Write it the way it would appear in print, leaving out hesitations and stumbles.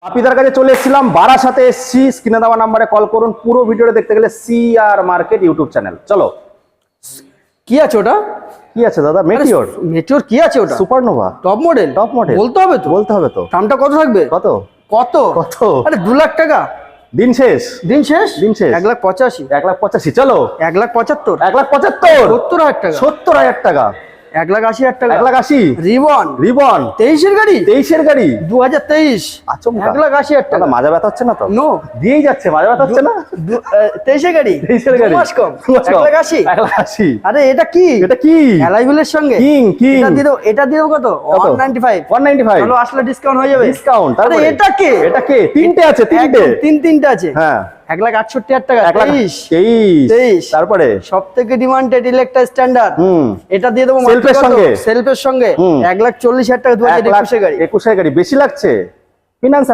বাপিদার কাছে চলে এসেছিলাম, বারাসাতে এসেছি। স্ক্রিনে দেওয়া নাম্বারে কল করুন। পুরো ভিডিওটা দেখতে গেলে সিআর মার্কেট ইউটিউব চ্যানেল। চলো। কি আছে ওটা? কি আছে দাদা? মেটিওর। মেটিওর কি আছে ওটা? Supernova. Top model. Top model বলতে হবে তো। বলতে হবে তো। দামটা কত থাকবে? কত কত কত? আরে 2 লাখ টাকা। দিন শেষ। দিন শেষ। দিন শেষ। 1,85,000। 1,85,000। চলো। 1,75,000। 1,75,000। 70,000 টাকা। 70,000 টাকা। 1,80,000 টাকা। 1,80,000। রিবন। রিবন। 23 এর গাড়ি। 23 এর গাড়ি। 2023। আচমকা। 1,80,000 টাকা। দাদা মাজা ব্যথা হচ্ছে না তো? নো। দিয়েই যাচ্ছে, মাজা ব্যথা হচ্ছে না? 23 এর গাড়ি। 23 এর গাড়ি। 2 মাস কম। 1,80,000। 1,80,000। আরে এটা কি? এটা কি? অ্যালাইভেলের সঙ্গে কিং কিং। এটা দিও কত? 195। 195। চলো আসলে ডিসকাউন্ট হয়ে যাবে। ডিসকাউন্ট। আরে এটা কে? এটা কে? তিনটে আছে, তিনটে। তিনটে আছে। হ্যাঁ। 1,68,000 টাকা। 23। তারপরে সবথেকে ডিমান্ডেড ইলেকট্রা স্ট্যান্ডার্ড। এটা দিয়ে দেবো সেলফের সঙ্গে। সেলফের সঙ্গে 1,40,000 টাকা। 2021 এর গাড়ি। 21 এর গাড়ি। বেশি লাগছে? ফিনান্স